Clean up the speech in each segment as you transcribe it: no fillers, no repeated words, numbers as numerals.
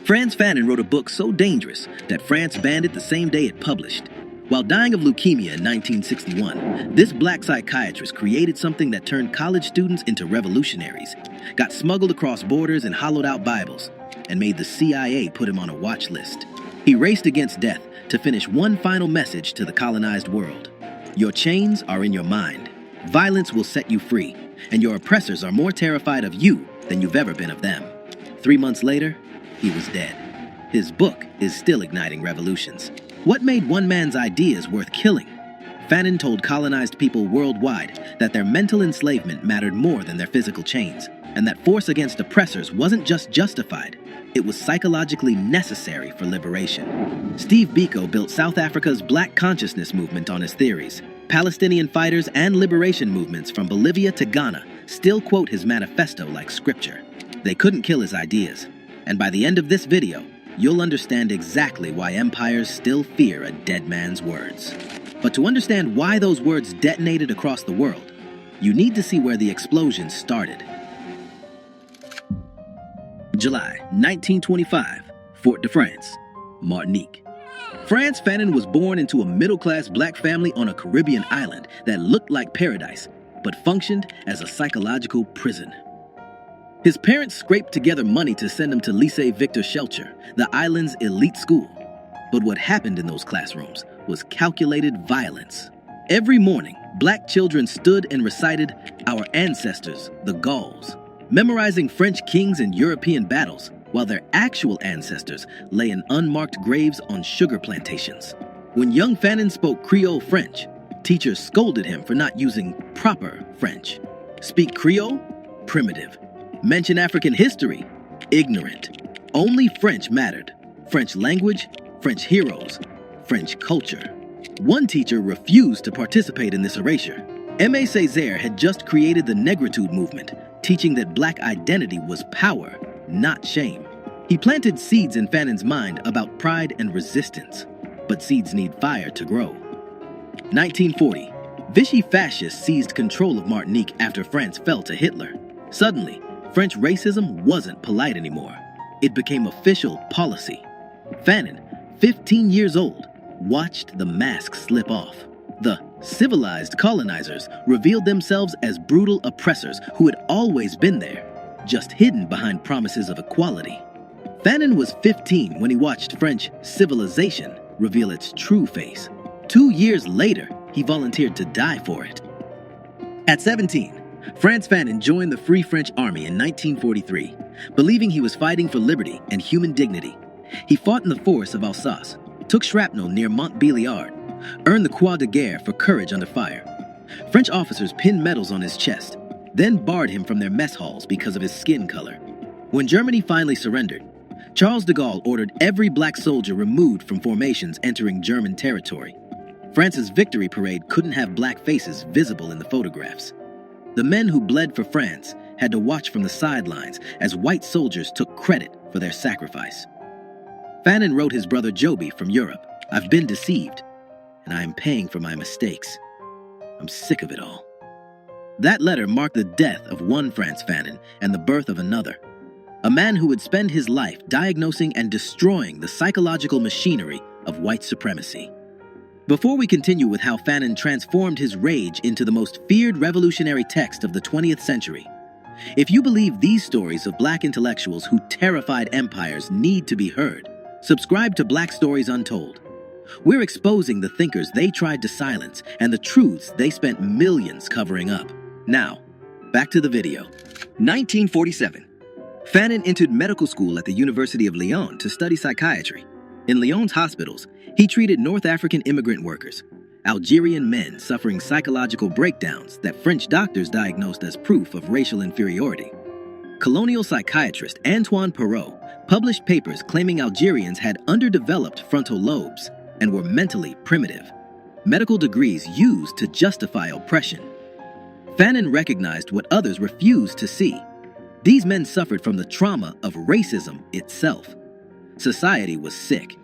Frantz Fanon wrote a book so dangerous that France banned it the same day it published. While dying of leukemia in 1961, this black psychiatrist created something that turned college students into revolutionaries, got smuggled across borders in hollowed-out Bibles, and made the CIA put him on a watch list. He raced against death to finish one final message to the colonized world. Your chains are in your mind. Violence will set you free, and your oppressors are more terrified of you than you've ever been of them. 3 months later, he was dead. His book is still igniting revolutions. What made one man's ideas worth killing? Fanon told colonized people worldwide that their mental enslavement mattered more than their physical chains, and that force against oppressors wasn't just justified, it was psychologically necessary for liberation. Steve Biko built South Africa's Black consciousness movement on his theories. Palestinian fighters and liberation movements from Bolivia to Ghana still quote his manifesto like scripture. They couldn't kill his ideas, and by the end of this video, you'll understand exactly why empires still fear a dead man's words. But to understand why those words detonated across the world, you need to see where the explosion started. July 1925, Fort de France, Martinique. Frantz Fanon was born into a middle-class black family on a Caribbean island that looked like paradise, but functioned as a psychological prison. His parents scraped together money to send him to Lycée Victor Schellcher, the island's elite school. But what happened in those classrooms was calculated violence. Every morning, black children stood and recited "Our ancestors, the Gauls," memorizing French kings and European battles, while their actual ancestors lay in unmarked graves on sugar plantations. When young Fanon spoke Creole French, teachers scolded him for not using proper French. Speak Creole? Primitive. Mention African history? Ignorant. Only French mattered. French language, French heroes, French culture. One teacher refused to participate in this erasure. Aimé Césaire had just created the Negritude movement, teaching that black identity was power, not shame. He planted seeds in Fanon's mind about pride and resistance, but seeds need fire to grow. 1940, Vichy fascists seized control of Martinique after France fell to Hitler. Suddenly, French racism wasn't polite anymore. It became official policy. Fanon, 15 years old, watched the mask slip off. The civilized colonizers revealed themselves as brutal oppressors who had always been there, just hidden behind promises of equality. Fanon was 15 when he watched French civilization reveal its true face. 2 years later, he volunteered to die for it. At 17, Frantz Fanon joined the Free French Army in 1943, believing he was fighting for liberty and human dignity. He fought in the forests of Alsace, took shrapnel near Montbéliard, earned the Croix de Guerre for courage under fire. French officers pinned medals on his chest, then barred him from their mess halls because of his skin color. When Germany finally surrendered, Charles de Gaulle ordered every black soldier removed from formations entering German territory. France's victory parade couldn't have black faces visible in the photographs. The men who bled for France had to watch from the sidelines as white soldiers took credit for their sacrifice. Fanon wrote his brother Joby from Europe, "I've been deceived, and I am paying for my mistakes. I'm sick of it all." That letter marked the death of one Frantz Fanon and the birth of another, a man who would spend his life diagnosing and destroying the psychological machinery of white supremacy. Before we continue with how Fanon transformed his rage into the most feared revolutionary text of the 20th century, if you believe these stories of black intellectuals who terrified empires need to be heard, subscribe to Black Stories Untold. We're exposing the thinkers they tried to silence and the truths they spent millions covering up. Now, back to the video. 1947. Fanon entered medical school at the University of Lyon to study psychiatry. In Lyon's hospitals, he treated North African immigrant workers, Algerian men suffering psychological breakdowns that French doctors diagnosed as proof of racial inferiority. Colonial psychiatrist Antoine Perrault published papers claiming Algerians had underdeveloped frontal lobes and were mentally primitive, medical degrees used to justify oppression. Fanon recognized what others refused to see. These men suffered from the trauma of racism itself. Society was sick,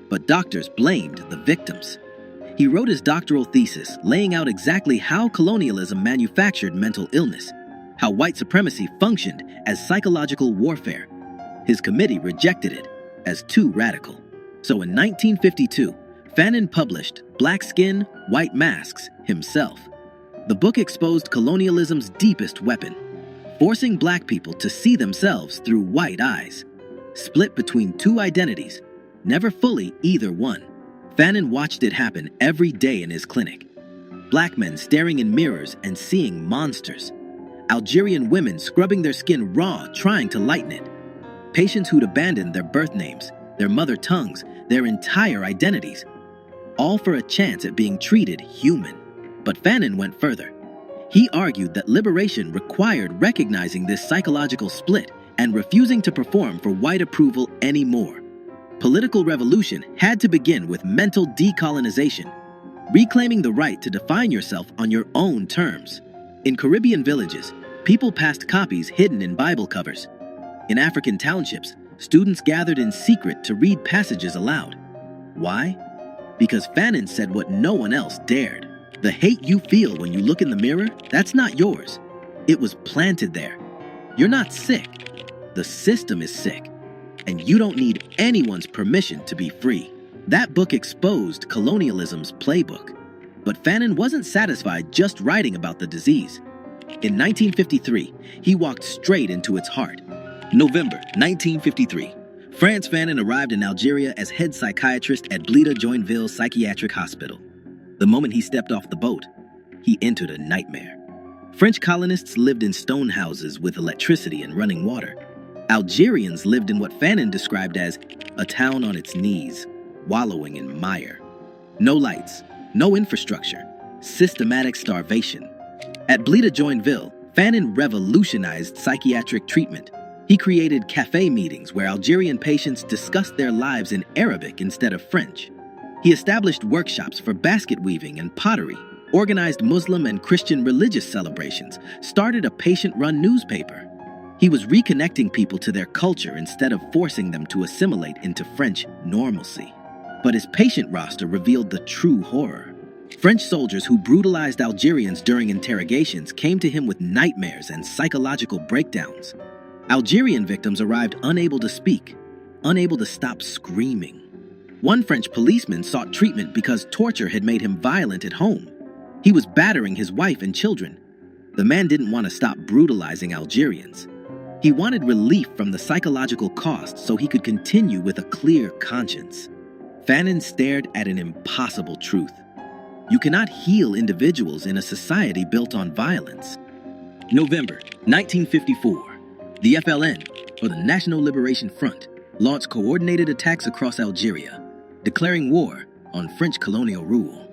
but doctors blamed the victims. He wrote his doctoral thesis laying out exactly how colonialism manufactured mental illness, how white supremacy functioned as psychological warfare. His committee rejected it, as too radical. So in 1952, Fanon published Black Skin, White Masks himself. The book exposed colonialism's deepest weapon, forcing black people to see themselves through white eyes, split between two identities, never fully either one. Fanon watched it happen every day in his clinic. Black men staring in mirrors and seeing monsters. Algerian women scrubbing their skin raw, trying to lighten it. Patients who'd abandoned their birth names, their mother tongues, their entire identities, all for a chance at being treated human. But Fanon went further. He argued that liberation required recognizing this psychological split and refusing to perform for white approval anymore. Political revolution had to begin with mental decolonization, reclaiming the right to define yourself on your own terms. In Caribbean villages, people passed copies hidden in Bible covers. In African townships, students gathered in secret to read passages aloud. Why? Because Fanon said what no one else dared. The hate you feel when you look in the mirror, that's not yours. It was planted there. You're not sick. The system is sick. And you don't need anyone's permission to be free. That book exposed colonialism's playbook. But Fanon wasn't satisfied just writing about the disease. In 1953, he walked straight into its heart. November 1953, Frantz Fanon arrived in Algeria as head psychiatrist at Blida Joinville Psychiatric Hospital. The moment he stepped off the boat, he entered a nightmare. French colonists lived in stone houses with electricity and running water. Algerians lived in what Fanon described as a town on its knees, wallowing in mire. No lights, no infrastructure, systematic starvation. At Blida Joinville, Fanon revolutionized psychiatric treatment. He created cafe meetings where Algerian patients discussed their lives in Arabic instead of French. He established workshops for basket weaving and pottery, organized Muslim and Christian religious celebrations, started a patient-run newspaper. He was reconnecting people to their culture instead of forcing them to assimilate into French normalcy. But his patient roster revealed the true horror. French soldiers who brutalized Algerians during interrogations came to him with nightmares and psychological breakdowns. Algerian victims arrived unable to speak, unable to stop screaming. One French policeman sought treatment because torture had made him violent at home. He was battering his wife and children. The man didn't want to stop brutalizing Algerians. He wanted relief from the psychological cost so he could continue with a clear conscience. Fanon stared at an impossible truth. You cannot heal individuals in a society built on violence. November 1954. The FLN, or the National Liberation Front, launched coordinated attacks across Algeria, declaring war on French colonial rule.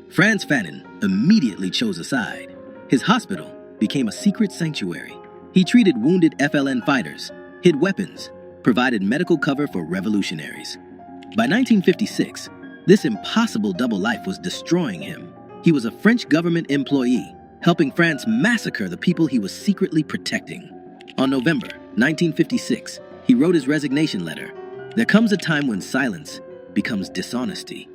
Frantz Fanon immediately chose a side. His hospital became a secret sanctuary. He treated wounded FLN fighters, hid weapons, provided medical cover for revolutionaries. By 1956, this impossible double life was destroying him. He was a French government employee, helping France massacre the people he was secretly protecting. On November 1956, he wrote his resignation letter. There comes a time when silence becomes dishonesty.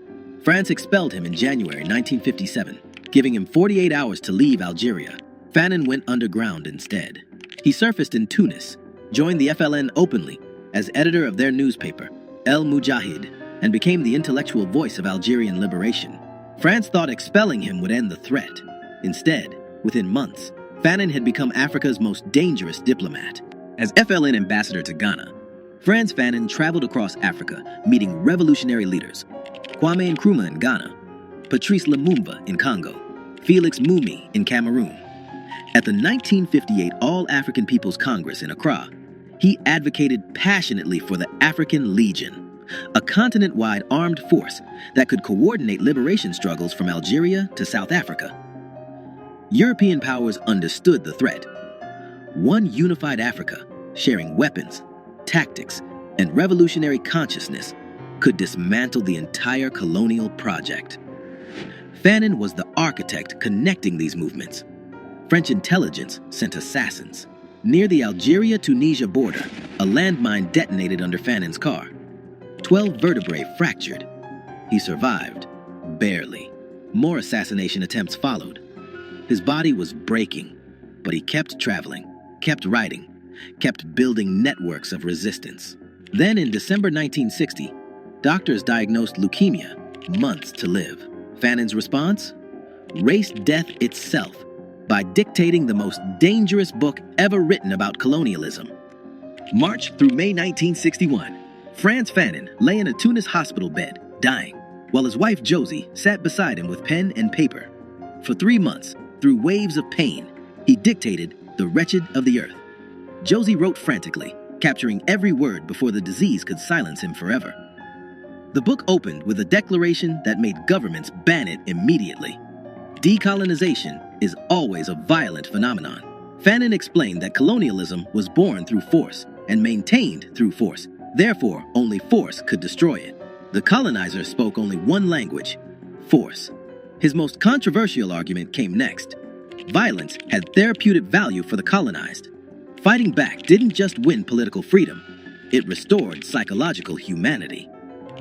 France expelled him in January 1957, giving him 48 hours to leave Algeria. Fanon went underground instead. He surfaced in Tunis, joined the FLN openly as editor of their newspaper, El Mujahid, and became the intellectual voice of Algerian liberation. France thought expelling him would end the threat. Instead, within months, Fanon had become Africa's most dangerous diplomat. As FLN ambassador to Ghana, Frantz Fanon traveled across Africa, meeting revolutionary leaders. Kwame Nkrumah in Ghana, Patrice Lumumba in Congo, Felix Mumi in Cameroon. At the 1958 All-African People's Congress in Accra, he advocated passionately for the African Legion, a continent-wide armed force that could coordinate liberation struggles from Algeria to South Africa. European powers understood the threat. One unified Africa, sharing weapons, tactics, and revolutionary consciousness, could dismantle the entire colonial project. Fanon was the architect connecting these movements. French intelligence sent assassins. Near the Algeria-Tunisia border, a landmine detonated under Fanon's car. 12 vertebrae fractured. He survived, barely. More assassination attempts followed. His body was breaking, but he kept traveling, kept writing, kept building networks of resistance. Then in December 1960, doctors diagnosed leukemia, months to live. Fanon's response? Raced death itself by dictating the most dangerous book ever written about colonialism. March through May 1961, Frantz Fanon lay in a Tunis hospital bed, dying, while his wife Josie sat beside him with pen and paper. For 3 months, through waves of pain, he dictated The Wretched of the Earth. Josie wrote frantically, capturing every word before the disease could silence him forever. The book opened with a declaration that made governments ban it immediately. Decolonization is always a violent phenomenon. Fanon explained that colonialism was born through force and maintained through force. Therefore, only force could destroy it. The colonizers spoke only one language: force. His most controversial argument came next. Violence had therapeutic value for the colonized. Fighting back didn't just win political freedom, it restored psychological humanity.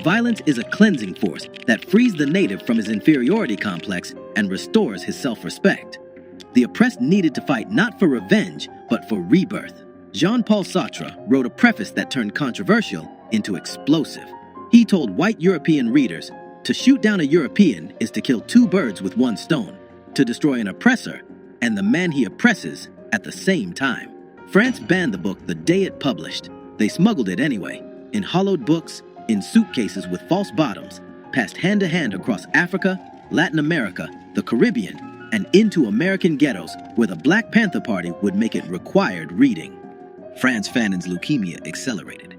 Violence is a cleansing force that frees the native from his inferiority complex and restores his self-respect. The oppressed needed to fight not for revenge, but for rebirth. Jean-Paul Sartre wrote a preface that turned controversial into explosive. He told white European readers, to shoot down a European is to kill 2 birds with 1 stone, to destroy an oppressor and the man he oppresses at the same time. France banned the book the day it published. They smuggled it anyway, in hollowed books, in suitcases with false bottoms, passed hand to hand across Africa, Latin America, the Caribbean, and into American ghettos where the Black Panther Party would make it required reading. Frantz Fanon's leukemia accelerated.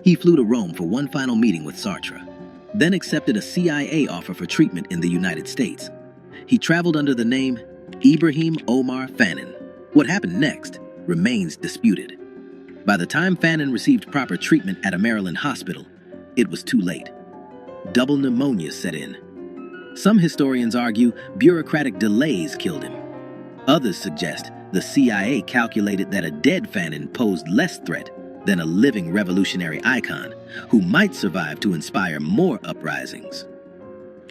He flew to Rome for one final meeting with Sartre, then accepted a CIA offer for treatment in the United States. He traveled under the name Ibrahim Omar Fanon. What happened next remains disputed. By the time Fanon received proper treatment at a Maryland hospital, it was too late. Double pneumonia set in. Some historians argue bureaucratic delays killed him. Others suggest the CIA calculated that a dead Fanon posed less threat than a living revolutionary icon who might survive to inspire more uprisings.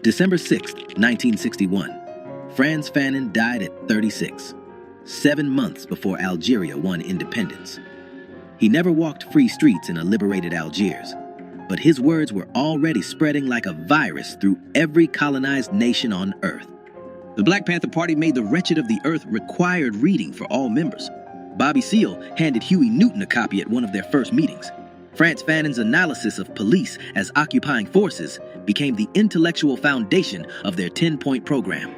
December 6, 1961. Frantz Fanon died at 36, 7 months before Algeria won independence. He never walked free streets in a liberated Algiers, but his words were already spreading like a virus through every colonized nation on Earth. The Black Panther Party made The Wretched of the Earth required reading for all members. Bobby Seale handed Huey Newton a copy at one of their first meetings. Frantz Fanon's analysis of police as occupying forces became the intellectual foundation of their 10-point program.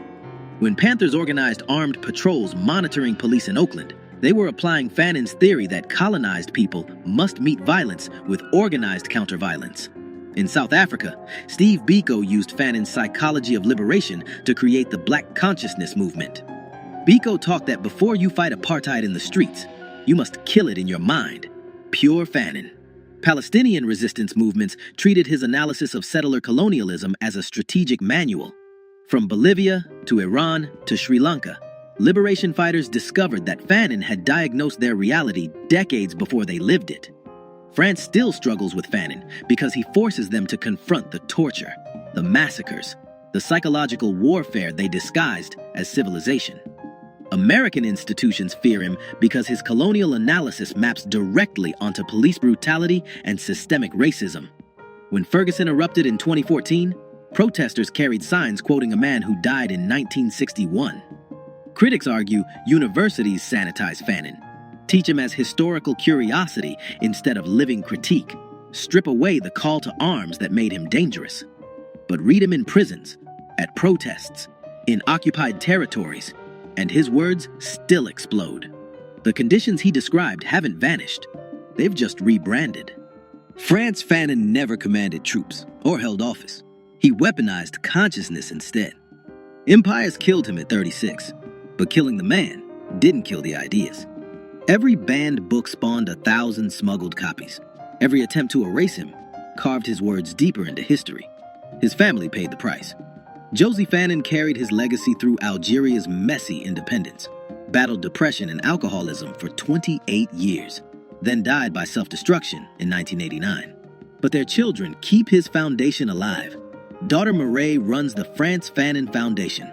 When Panthers organized armed patrols monitoring police in Oakland, they were applying Fanon's theory that colonized people must meet violence with organized counter-violence. In South Africa, Steve Biko used Fanon's psychology of liberation to create the Black consciousness movement. Biko taught that before you fight apartheid in the streets, you must kill it in your mind. Pure Fanon. Palestinian resistance movements treated his analysis of settler colonialism as a strategic manual. From Bolivia to Iran to Sri Lanka, liberation fighters discovered that Fanon had diagnosed their reality decades before they lived it. France still struggles with Fanon because he forces them to confront the torture, the massacres, the psychological warfare they disguised as civilization. American institutions fear him because his colonial analysis maps directly onto police brutality and systemic racism. When Ferguson erupted in 2014, protesters carried signs quoting a man who died in 1961. Critics argue universities sanitize Fanon, teach him as historical curiosity instead of living critique, strip away the call to arms that made him dangerous. But read him in prisons, at protests, in occupied territories, and his words still explode. The conditions he described haven't vanished. They've just rebranded. Frantz Fanon never commanded troops or held office. He weaponized consciousness instead. Empires killed him at 36, but killing the man didn't kill the ideas. Every banned book spawned 1,000 smuggled copies. Every attempt to erase him carved his words deeper into history. His family paid the price. Josie Fanon carried his legacy through Algeria's messy independence, battled depression and alcoholism for 28 years, then died by self-destruction in 1989. But their children keep his foundation alive. Daughter Mireille runs the Frantz Fanon Foundation.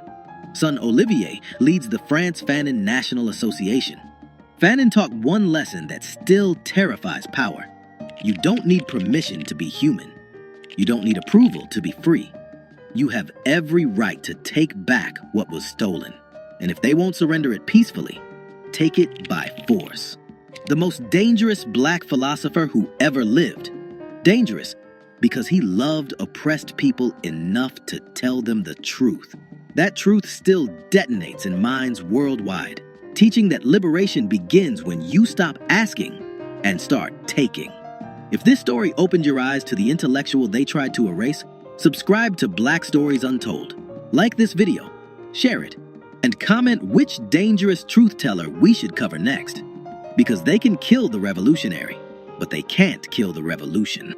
Son Olivier leads the Frantz Fanon National Association. Fanon taught one lesson that still terrifies power. You don't need permission to be human. You don't need approval to be free. You have every right to take back what was stolen. And if they won't surrender it peacefully, take it by force. The most dangerous black philosopher who ever lived. Dangerous because he loved oppressed people enough to tell them the truth. That truth still detonates in minds worldwide, teaching that liberation begins when you stop asking and start taking. If this story opened your eyes to the intellectual they tried to erase, subscribe to Black Stories Untold. Like this video, share it, and comment which dangerous truth teller we should cover next. Because they can kill the revolutionary, but they can't kill the revolution.